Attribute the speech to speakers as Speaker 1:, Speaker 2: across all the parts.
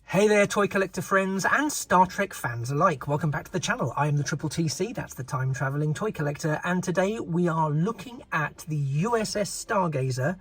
Speaker 1: Hey there, toy collector friends and Star Trek fans alike. Welcome back to the channel. I am the Triple TC, that's the time traveling toy collector, and today we are looking at the USS Stargazer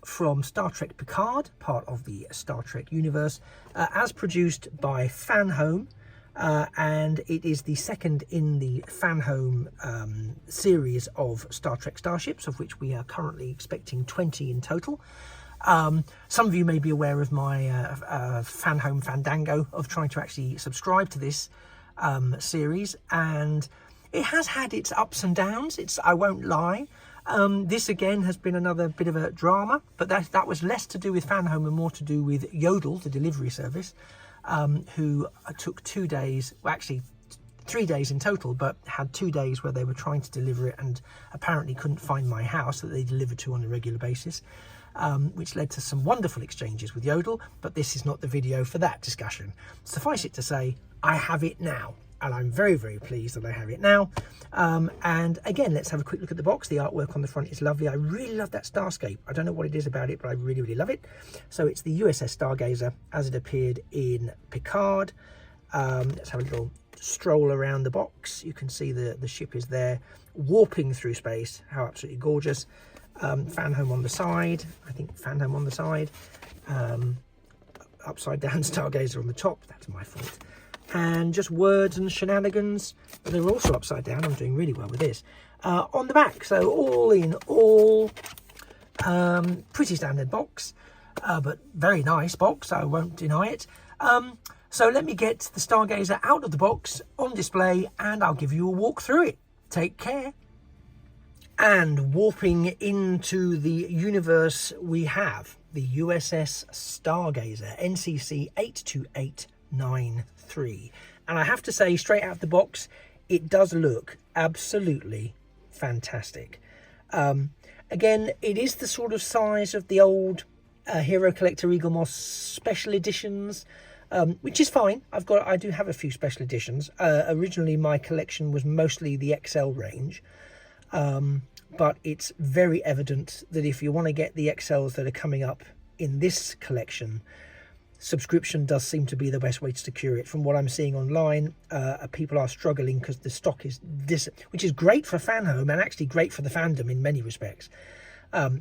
Speaker 1: from Star Trek Picard, part of the Star Trek universe, as produced by Fanhome, and it is the second in the Fanhome series of Star Trek Starships, of which we are currently expecting 20 in total. Some of you may be aware of my Fanhome Fandango of trying to actually subscribe to this series, and it has had its ups and downs. I won't lie. This again has been another bit of a drama, but that was less to do with Fanhome and more to do with Yodel, the delivery service, who took 2 days, well actually 3 days in total, but had 2 days where they were trying to deliver it and apparently couldn't find my house that they delivered to on a regular basis. Which led to some wonderful exchanges with Yodel, but this is not the video for that discussion. Suffice it to say, I have it now, and I'm very, very pleased that I have it now. And again, let's have a quick look at the box. The artwork on the front is lovely. I really love that starscape. I don't know what it is about it, but I really, really love it. So it's the USS Stargazer as it appeared in Picard. Let's have a little stroll around the box. You can see the ship is there, warping through space. How absolutely gorgeous. Fanhome on the side, I think Fanhome on the side, upside down Stargazer on the top, that's my fault, and just words and shenanigans, but they're also upside down. I'm doing really well with this. On the back, so all in all, pretty standard box, but very nice box, I won't deny it. So let me get the Stargazer out of the box on display and I'll give you a walk through it. Take care. And warping into the universe, we have the USS Stargazer, NCC 82893. And I have to say, straight out of the box, it does look absolutely fantastic. Again, it is the sort of size of the old Hero Collector Eagle Moss special editions, which is fine. I do have a few special editions. Originally, my collection was mostly the XL range. But it's very evident that if you want to get the XLs that are coming up in this collection, subscription does seem to be the best way to secure it. From what I'm seeing online, people are struggling because the stock is this, which is great for Fanhome and actually great for the fandom in many respects.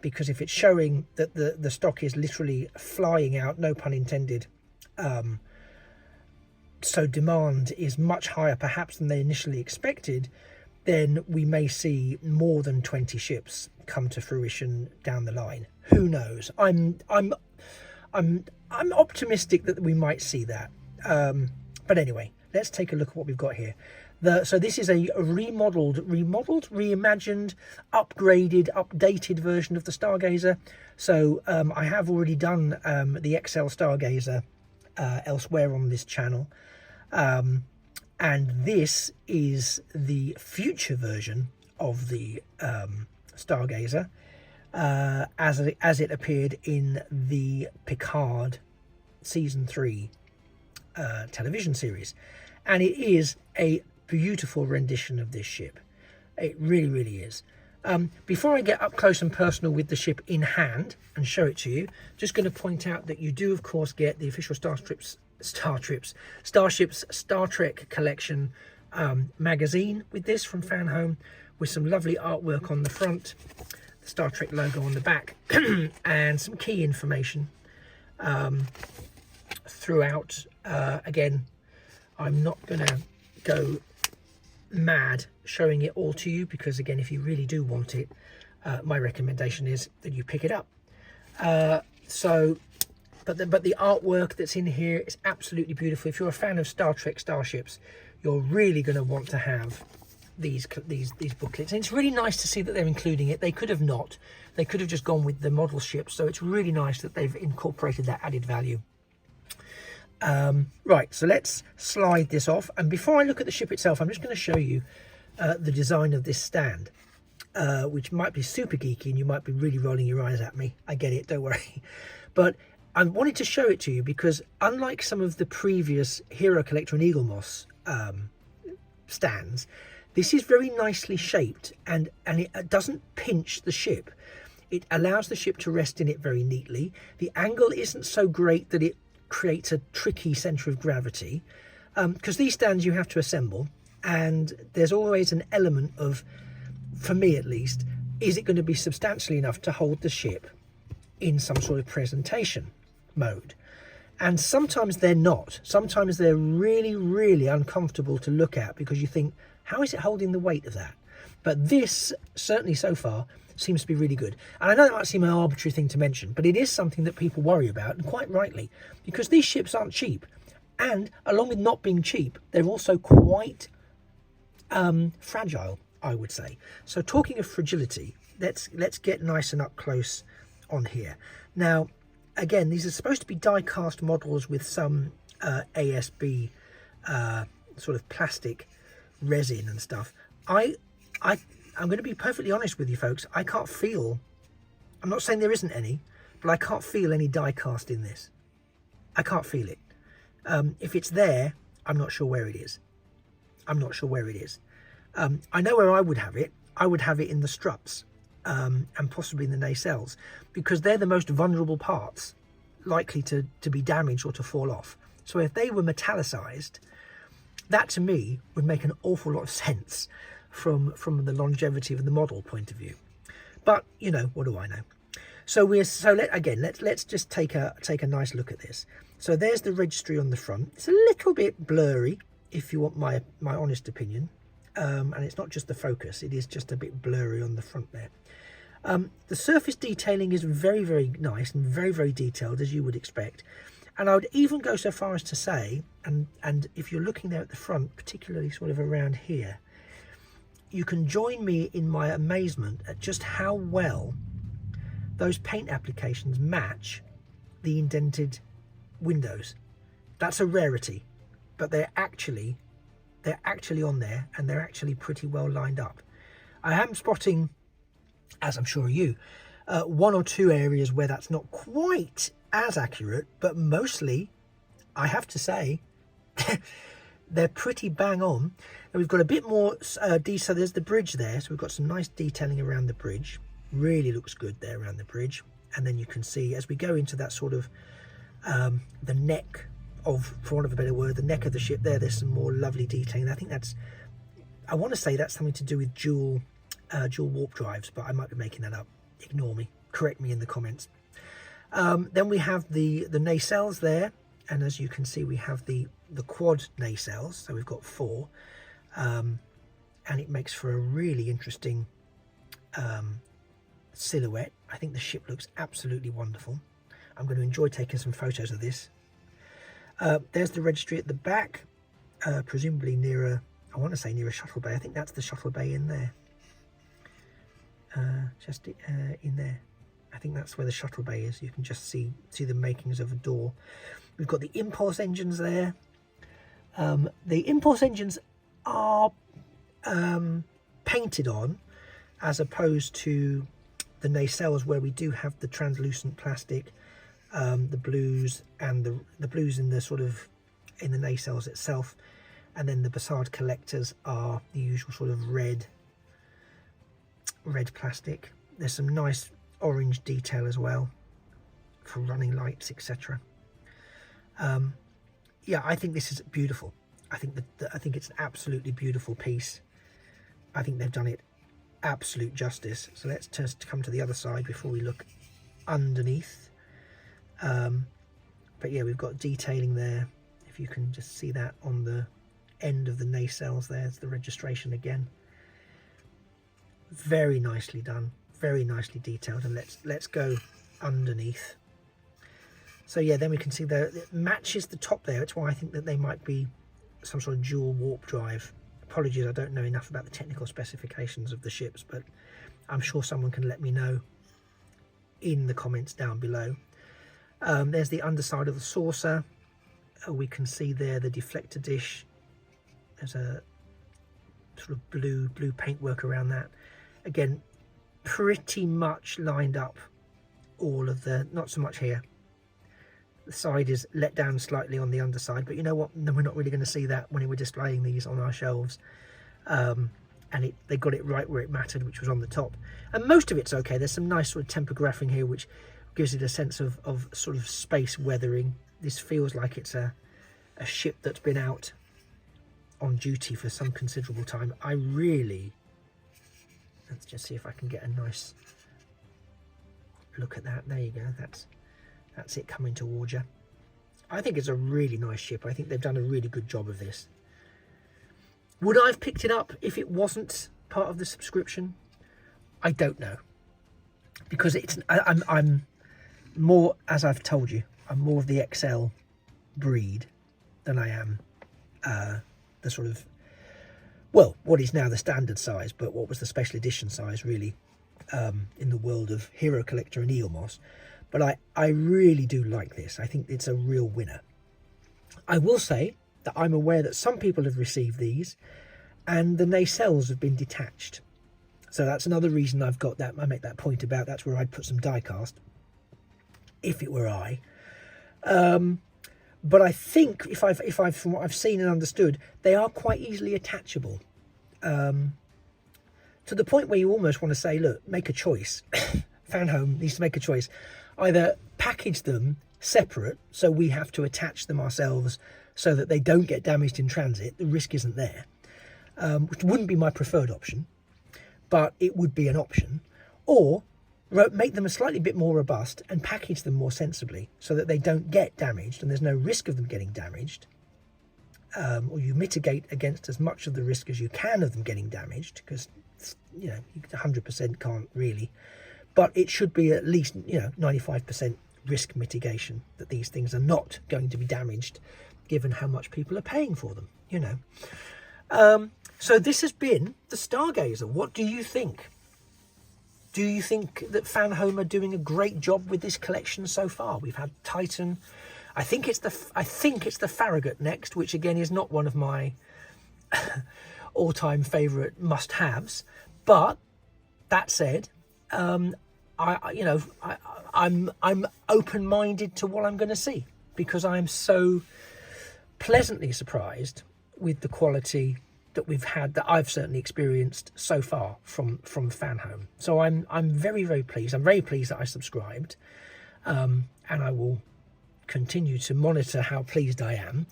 Speaker 1: Because if it's showing that the stock is literally flying out, no pun intended, so demand is much higher perhaps than they initially expected, then we may see more than 20 ships come to fruition down the line. Who knows? I'm optimistic that we might see that. But anyway, let's take a look at what we've got here. So this is a reimagined, upgraded, updated version of the Stargazer. So I have already done the XL Stargazer elsewhere on this channel. And this is the future version of the Stargazer as it appeared in the Picard Season 3 television series. And it is a beautiful rendition of this ship. It really, really is. Before I get up close and personal with the ship in hand and show it to you, just going to point out that you do, of course, get the official Starships Star Trek collection magazine with this from Fanhome, with some lovely artwork on the front, the Star Trek logo on the back, and some key information throughout. Again, I'm not going to go mad showing it all to you because, again, if you really do want it, my recommendation is that you pick it up. But the artwork that's in here is absolutely beautiful. If you're a fan of Star Trek Starships, you're really going to want to have these booklets. And it's really nice to see that they're including it. They could have not. They could have just gone with the model ships. So it's really nice that they've incorporated that added value. Right, so let's slide this off. And before I look at the ship itself, I'm just going to show you the design of this stand, which might be super geeky and you might be really rolling your eyes at me. I get it, don't worry. But I wanted to show it to you because unlike some of the previous Hero Collector and Eagle Moss stands, this is very nicely shaped and it doesn't pinch the ship. It allows the ship to rest in it very neatly. The angle isn't so great that it creates a tricky centre of gravity, because these stands you have to assemble, and there's always an element of, for me at least, is it going to be substantially enough to hold the ship in some sort of presentation mode? And sometimes they're not. Sometimes they're really, really uncomfortable to look at, because you think, how is it holding the weight of that? But this, certainly so far, seems to be really good. And I know that might seem an arbitrary thing to mention, but it is something that people worry about, and quite rightly, because these ships aren't cheap. And along with not being cheap, they're also quite fragile, I would say. So talking of fragility, let's get nice and up close on here. Now, again, these are supposed to be die-cast models with some ASB sort of plastic resin and stuff. I'm going to be perfectly honest with you folks. I can't feel, I'm not saying there isn't any, but I can't feel any die-cast in this. I can't feel it. If it's there, I'm not sure where it is. I'm not sure where it is. I know where I would have it. I would have it in the struts and possibly in the nacelles, because they're the most vulnerable parts likely to be damaged or to fall off. So if they were metallicized, that to me would make an awful lot of sense from the longevity of the model point of view. But you know, what do I know? So let's just take a nice look at this. So there's the registry on the front. It's a little bit blurry, if you want my honest opinion, and it's not just the focus, it is just a bit blurry on the front there. The surface detailing is very, very nice and very, very detailed, as you would expect. And I would even go so far as to say, and if you're looking there at the front, particularly sort of around here, you can join me in my amazement at just how well those paint applications match the indented windows. That's a rarity, but they're actually on there, and they're actually pretty well lined up. I am spotting, as I'm sure you, one or two areas where that's not quite as accurate, but mostly, I have to say, they're pretty bang on. And we've got a bit more detail. There's the bridge there, so we've got some nice detailing around the bridge. Really looks good there around the bridge. And then you can see as we go into that sort of the neck of, for want of a better word, the neck of the ship there, there's some more lovely detailing. I think that's, I want to say that's something to do with dual warp drives, but I might be making that up. Ignore me, correct me in the comments. Then we have the nacelles there, and as you can see we have the quad nacelles, so we've got 4, and it makes for a really interesting silhouette. I think the ship looks absolutely wonderful. I'm going to enjoy taking some photos of this. There's the registry at the back, presumably near I want to say near a shuttle bay. I think that's the shuttle bay in there. Just in there. I think that's where the shuttle bay is. You can just see the makings of a door. We've got the impulse engines there. The impulse engines are painted on, as opposed to the nacelles where we do have the translucent plastic, the blues, and the blues in the sort of in the nacelles itself, and then the Bassard collectors are the usual sort of red plastic. There's some nice orange detail as well for running lights, etc. Yeah, I think this is beautiful. I think I think it's an absolutely beautiful piece. I think they've done it absolute justice. So let's just come to the other side before we look underneath. But yeah, we've got detailing there. If you can just see that on the end of the nacelles, there's the registration again. Very nicely done, very nicely detailed. And let's go underneath. So yeah, then we can see that it matches the top there. It's why I think that they might be some sort of dual warp drive. Apologies, I don't know enough about the technical specifications of the ships, but I'm sure someone can let me know in the comments down below. There's the underside of the saucer. We can see there the deflector dish. There's a sort of blue paintwork around that. Again, pretty much lined up all of the, not so much here. The side is let down slightly on the underside, but you know what? We're not really going to see that when we're displaying these on our shelves. And they got it right where it mattered, which was on the top. And most of it's okay. There's some nice sort of temper graphing here, which gives it a sense of sort of space weathering. This feels like it's a ship that's been out on duty for some considerable time. I really, let's just see if I can get a nice look at that. There you go. That's it coming towards you. I think it's a really nice ship. I think they've done a really good job of this. Would I have picked it up if it wasn't part of the subscription? I don't know, because I'm more, as I've told you, I'm more of the XL breed than I am the sort of, well, what is now the standard size, but what was the special edition size really, in the world of Hero Collector and Eomos. But I really do like this. I think it's a real winner. I will say that I'm aware that some people have received these and the nacelles have been detached. So that's another reason I've got that. I make that point about that's where I'd put some die cast if it were I. But I think if I've from what I've seen and understood, they are quite easily attachable. To the point where you almost want to say, look, make a choice. Fanhome needs to make a choice. Either package them separate, so we have to attach them ourselves so that they don't get damaged in transit. The risk isn't there, which wouldn't be my preferred option, but it would be an option. Or make them a slightly bit more robust and package them more sensibly so that they don't get damaged and there's no risk of them getting damaged. Or you mitigate against as much of the risk as you can of them getting damaged, because, you know, 100% can't really. But it should be at least, you know, 95% risk mitigation that these things are not going to be damaged, given how much people are paying for them, you know. So this has been the Stargazer. What do you think? Do you think that Fanhome are doing a great job with this collection so far? We've had Titan. I think it's the Farragut next, which again is not one of my all-time favourite must-haves. But that said, I'm open-minded to what I'm going to see, because I'm so pleasantly surprised with the quality that we've had, that I've certainly experienced so far from Fanhome. So I'm very, very pleased. I'm very pleased that I subscribed, and I will continue to monitor how pleased I am.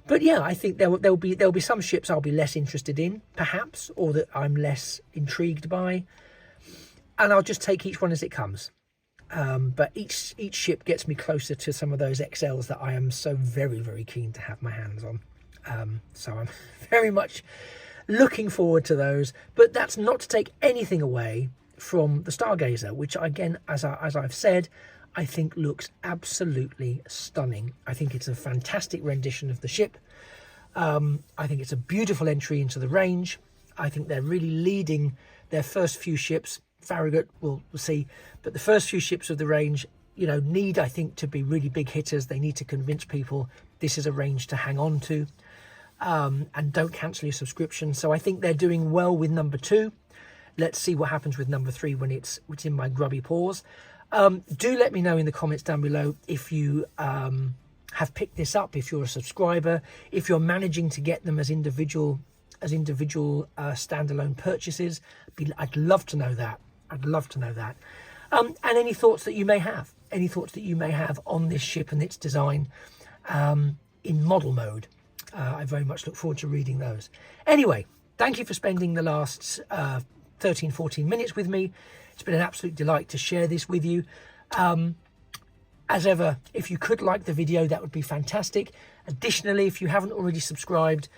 Speaker 1: But yeah, I think there'll be some ships I'll be less interested in, perhaps, or that I'm less intrigued by, and I'll just take each one as it comes. But each ship gets me closer to some of those XLs that I am so very, very keen to have my hands on. So I'm very much looking forward to those. But that's not to take anything away from the Stargazer, which again, as I've said, I think looks absolutely stunning. I think it's a fantastic rendition of the ship. I think it's a beautiful entry into the range. I think they're really leading their first few ships. Farragut, we'll see, but the first few ships of the range, you know, need, I think, to be really big hitters. They need to convince people this is a range to hang on to, and don't cancel your subscription. So I think they're doing well with number 2. Let's see what happens with number 3 when it's in my grubby paws. Do let me know in the comments down below if you have picked this up, if you're a subscriber, if you're managing to get them as individual standalone purchases. I'd love to know that. I'd love to know that. And any thoughts that you may have, on this ship and its design in model mode. I very much look forward to reading those. Anyway, thank you for spending the last 13-14 minutes with me. It's been an absolute delight to share this with you. As ever, if you could like the video, that would be fantastic. Additionally, if you haven't already subscribed,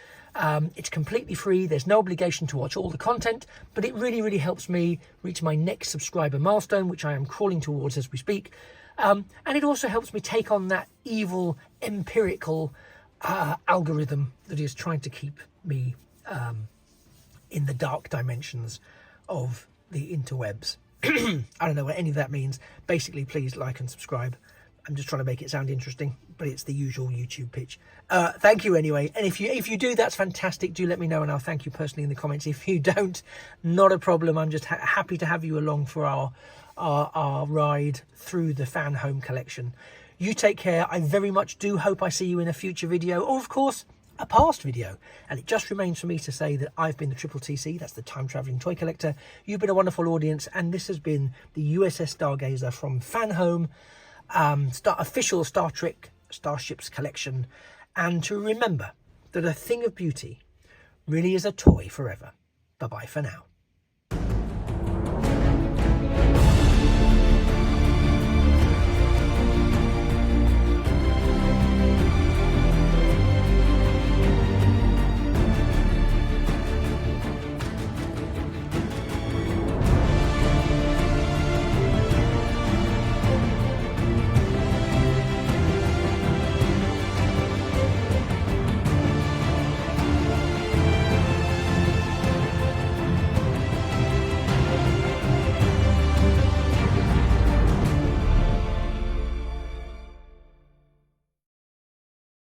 Speaker 1: it's completely free. There's no obligation to watch all the content, but it really, really helps me reach my next subscriber milestone, which I am crawling towards as we speak. And it also helps me take on that evil empirical algorithm that is trying to keep me in the dark dimensions of the interwebs. I don't know what any of that means. Basically, please like and subscribe. I'm just trying to make it sound interesting, but it's the usual YouTube pitch. Thank you anyway. And if you do, that's fantastic. Do let me know and I'll thank you personally in the comments. If you don't, not a problem. I'm just happy to have you along for our ride through the Fanhome collection. You take care. I very much do hope I see you in a future video, or of course, a past video. And it just remains for me to say that I've been the Triple TC, that's the Time Travelling Toy Collector. You've been a wonderful audience, and this has been the USS Stargazer from Fanhome. official Star Trek Starships collection, and to remember that a thing of beauty really is a toy forever. Bye-bye for now.